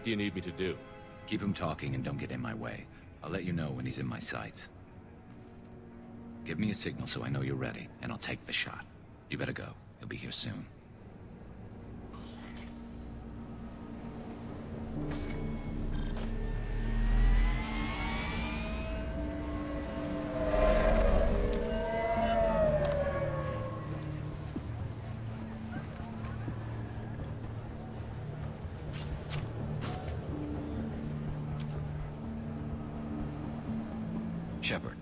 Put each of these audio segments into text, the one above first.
What do you need me to do? Keep him talking and don't get in my way. I'll let you know when he's in my sights. Give me a signal so I know you're ready, and I'll take the shot. You better go. He'll be here soon. Shepard,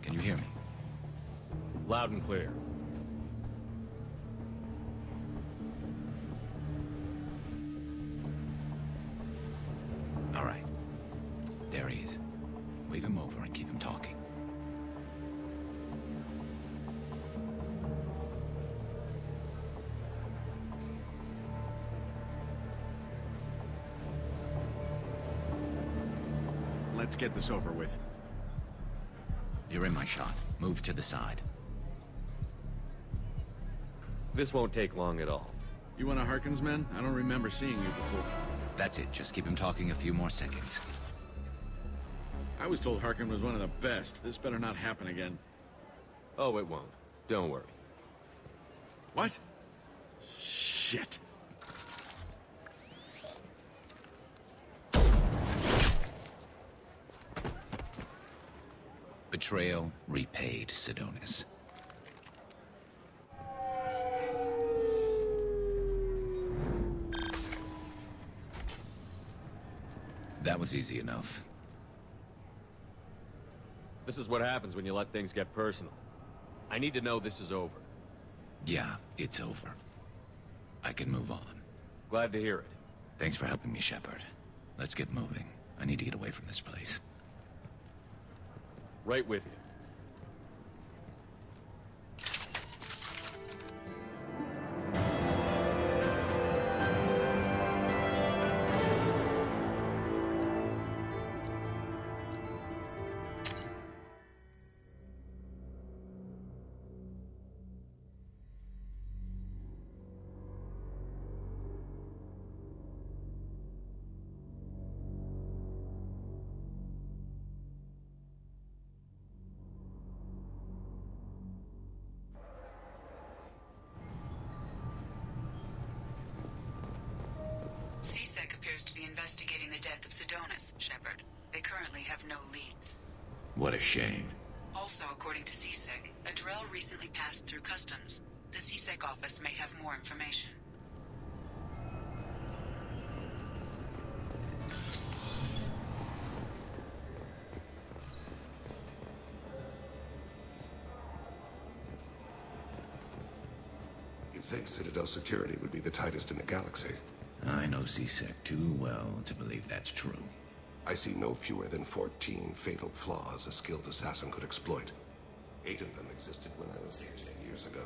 can you hear me? Loud and clear. All right. There he is. Wave him over and keep him talking. Let's get this over with. You're in my shot. Move to the side. This won't take long at all. You one of Harkin's men? I don't remember seeing you before. That's it. Just keep him talking a few more seconds. I was told Harkin was one of the best. This better not happen again. Oh, it won't. Don't worry. What? Shit. Betrayal repaid, Sidonis. That was easy enough. This is what happens when you let things get personal. I need to know this is over. Yeah, it's over. I can move on. Glad to hear it. Thanks for helping me, Shepard. Let's get moving. I need to get away from this place. Right with you. appears to be investigating the death of Sidonis, Shepard. They currently have no leads. What a shame. Also, according to CSEC, a drill recently passed through customs. The CSEC office may have more information. You'd think Citadel security would be the tightest in the galaxy. I know CSEC too well to believe that's true. I see no fewer than 14 fatal flaws a skilled assassin could exploit. 8 of them existed when I was there 10 years ago.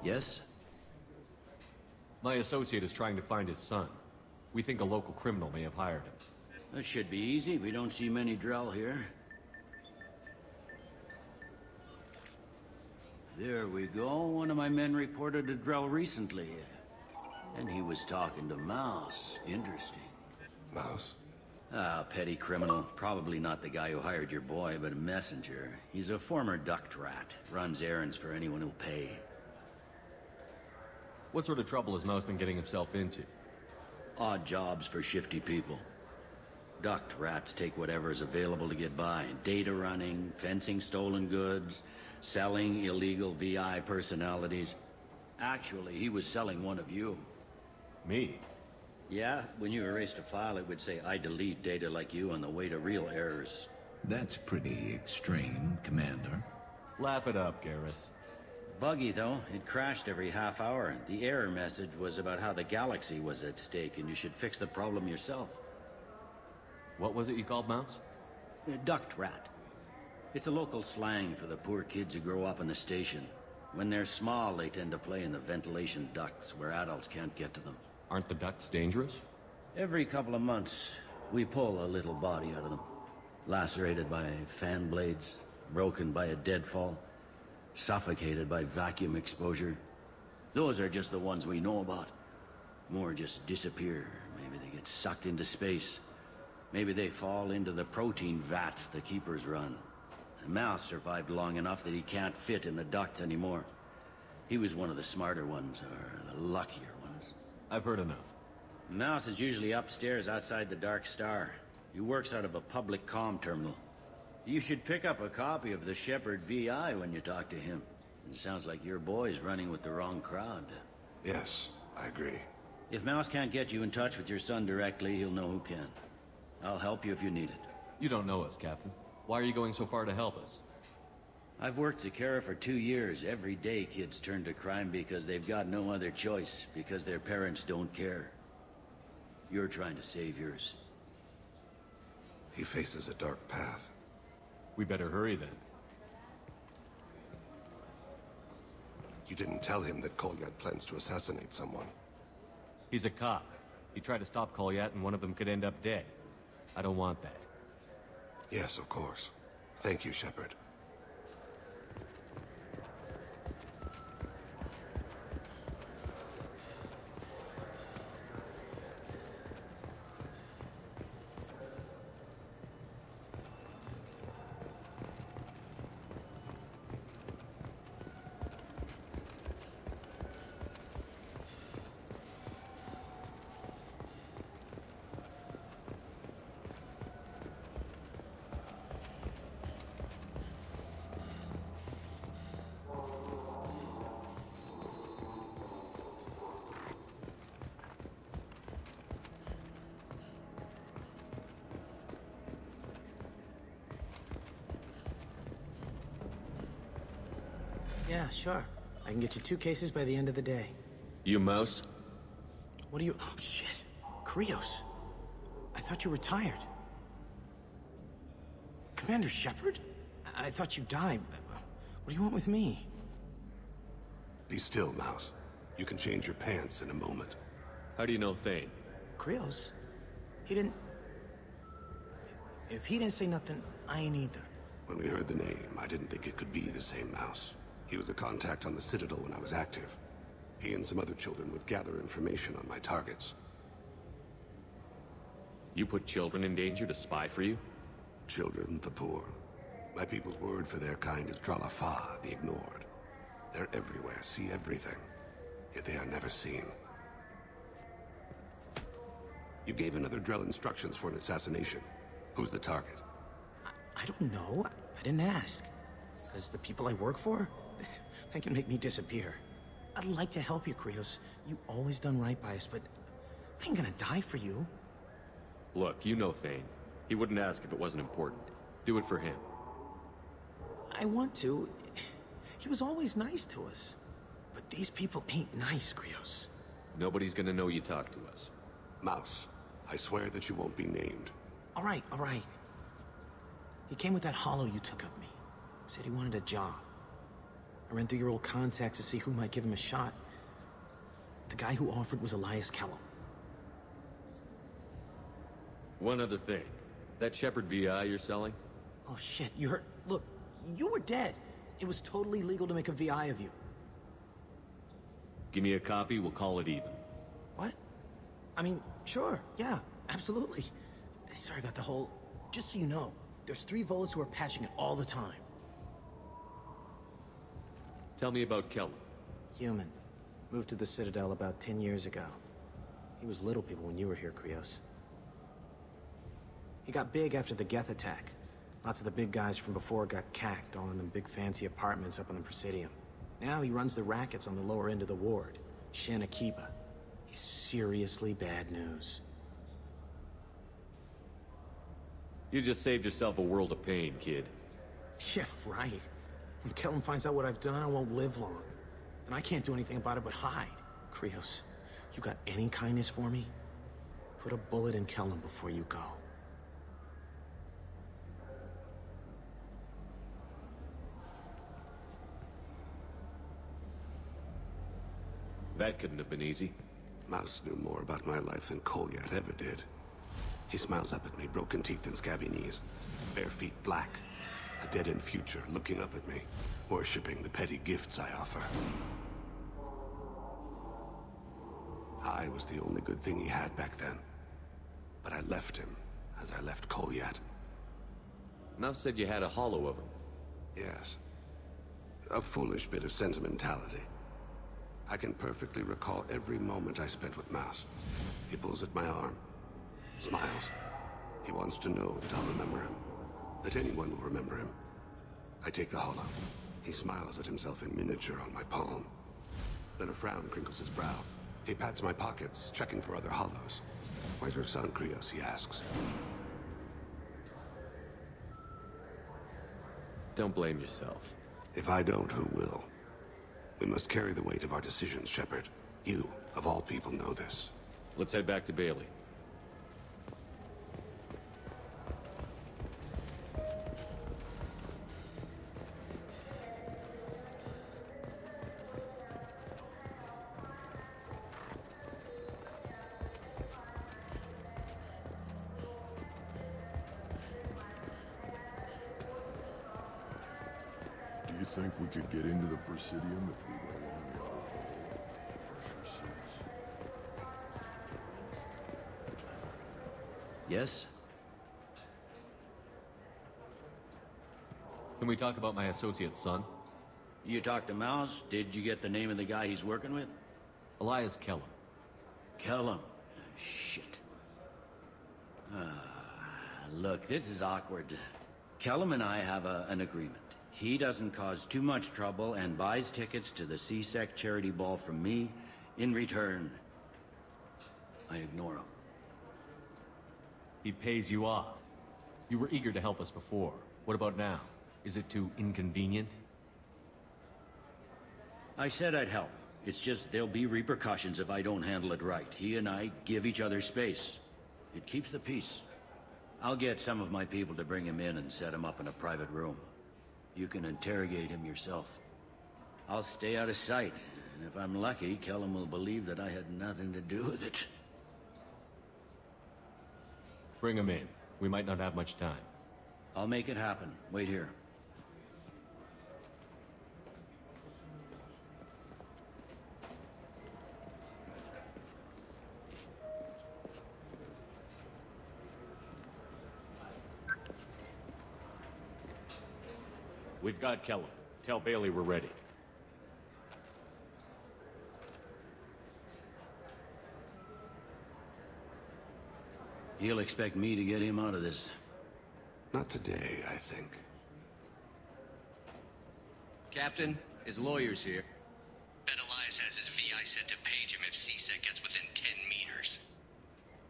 Yes? My associate is trying to find his son. We think a local criminal may have hired him. That should be easy. We don't see many Drell here. There we go. One of my men reported a Drell recently. And he was talking to Mouse. Interesting. Mouse? Ah, petty criminal. Probably not the guy who hired your boy, but a messenger. He's a former duct rat. Runs errands for anyone who'll pay. What sort of trouble has Mouse been getting himself into? Odd jobs for shifty people. Duct rats take whatever is available to get by. Data running, fencing stolen goods, selling illegal VI personalities. Actually, he was selling one of you. Me? Yeah, when you erased a file, it would say, I delete data like you on the way to real errors. That's pretty extreme, Commander. Laugh it up, Garrus. Buggy, though. It crashed every half hour. The error message was about how the galaxy was at stake, and you should fix the problem yourself. What was it you called Mouse? Duct rat. It's a local slang for the poor kids who grow up in the station. When they're small, they tend to play in the ventilation ducts where adults can't get to them. Aren't the ducts dangerous? Every couple of months, we pull a little body out of them. Lacerated by fan blades, broken by a deadfall. suffocated by vacuum exposure. Those are just the ones we know about. More just disappear. Maybe they get sucked into space. Maybe they fall into the protein vats the Keepers run. The mouse survived long enough that he can't fit in the ducts anymore. He was one of the smarter ones, or the luckier ones. I've heard enough. Mouse is usually upstairs outside the Dark Star. He works out of a public comm terminal. You should pick up a copy of the Shepherd VI when you talk to him. It sounds like your boy's running with the wrong crowd. Yes, I agree. If Mouse can't get you in touch with your son directly, he'll know who can. I'll help you if you need it. You don't know us, Captain. Why are you going so far to help us? I've worked Zakera for 2 years. Every day kids turn to crime because they've got no other choice, because their parents don't care. You're trying to save yours. He faces a dark path. We better hurry then. You didn't tell him that Kolyat plans to assassinate someone. He's a cop. He tried to stop Kolyat and one of them could end up dead. I don't want that. Yes, of course. Thank you, Shepard. Yeah, sure. I can get you 2 cases by the end of the day. You Mouse? What are you... Oh, shit. Krios. I thought you retired. Commander Shepard? I thought you died. What do you want with me? Be still, Mouse. You can change your pants in a moment. How do you know Thane? Krios? He didn't... If he didn't say nothing, I ain't either. When we heard the name, I didn't think it could be the same Mouse. He was a contact on the Citadel when I was active. He and some other children would gather information on my targets. You put children in danger to spy for you? Children, the poor. My people's word for their kind is Dralafa, the ignored. They're everywhere, see everything. Yet they are never seen. You gave another Drell instructions for an assassination. Who's the target? I don't know. I didn't ask. Because the people I work for, they can make me disappear. I'd like to help you, Krios. You always done right by us, but I ain't gonna die for you. Look, you know Thane. He wouldn't ask if it wasn't important. Do it for him. I want to. He was always nice to us. But these people ain't nice, Krios. Nobody's gonna know you talk to us. Mouse, I swear that you won't be named. All right, all right. He came with that hollow you took of me. Said he wanted a job. I ran through your old contacts to see who might give him a shot. The guy who offered was Elias Kellum. One other thing. That Shepherd VI you're selling? Oh shit, you heard... Look, you were dead. It was totally legal to make a VI of you. Give me a copy, we'll call it even. What? I mean, sure, yeah, absolutely. Sorry about the whole... Just so you know, there's 3 Volas who are patching it all the time. Tell me about Kellum. Human. Moved to the Citadel about 10 years ago. He was little people when you were here, Krios. He got big after the Geth attack. Lots of the big guys from before got cacked, all in them big fancy apartments up on the Presidium. Now he runs the rackets on the lower end of the ward, Shin Akiba. He's seriously bad news. You just saved yourself a world of pain, kid. Yeah, right. When Kellum finds out what I've done, I won't live long. And I can't do anything about it but hide. Krios, you got any kindness for me? Put a bullet in Kellum before you go. That couldn't have been easy. Mouse knew more about my life than Kolyat ever did. He smiles up at me, broken teeth and scabby knees. Bare feet black. A dead-end future looking up at me, worshipping the petty gifts I offer. I was the only good thing he had back then. But I left him, as I left Kolyat. Mouse said you had a hollow of him. Yes. A foolish bit of sentimentality. I can perfectly recall every moment I spent with Mouse. He pulls at my arm, smiles. He wants to know that I'll remember him, that anyone will remember him. I take the hollow. He smiles at himself in miniature on my palm. Then a frown crinkles his brow. He pats my pockets, checking for other hollows. "Where's your son, Krios?" he asks. Don't blame yourself. If I don't, who will? We must carry the weight of our decisions, Shepard. You, of all people, know this. Let's head back to Bailey. Do you think we could get into the Presidium if we were along the outer hull? Pressure suits? Yes? Can we talk about my associate's son? You talked to Mouse? Did you get the name of the guy he's working with? Elias Kellum. Kellum. Shit. Look, this is awkward. Kellum and I have an agreement. He doesn't cause too much trouble and buys tickets to the C-Sec charity ball from me. In return, I ignore him. He pays you off. You were eager to help us before. What about now? Is it too inconvenient? I said I'd help. It's just there'll be repercussions if I don't handle it right. He and I give each other space. It keeps the peace. I'll get some of my people to bring him in and set him up in a private room. You can interrogate him yourself. I'll stay out of sight, and if I'm lucky, Kellum will believe that I had nothing to do with it. Bring him in. We might not have much time. I'll make it happen. Wait here. We've got Kellum. Tell Bailey we're ready. He'll expect me to get him out of this. Not today, I think. Captain, his lawyer's here. Bet Elias has his VI set to page him if C-Sec gets within 10 meters.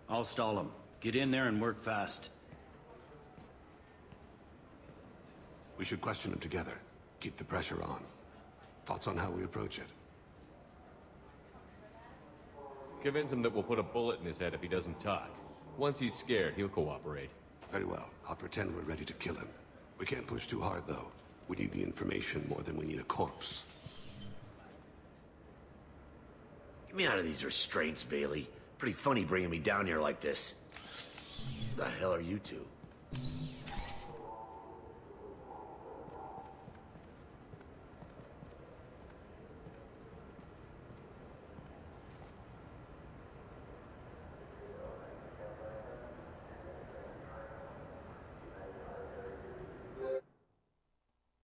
I'll stall him. Get in there and work fast. We should question him together. Keep the pressure on. Thoughts on how we approach it? Convince him that we'll put a bullet in his head if he doesn't talk. Once he's scared, he'll cooperate. Very well. I'll pretend we're ready to kill him. We can't push too hard, though. We need the information more than we need a corpse. Get me out of these restraints, Bailey. Pretty funny bringing me down here like this. Who the hell are you two?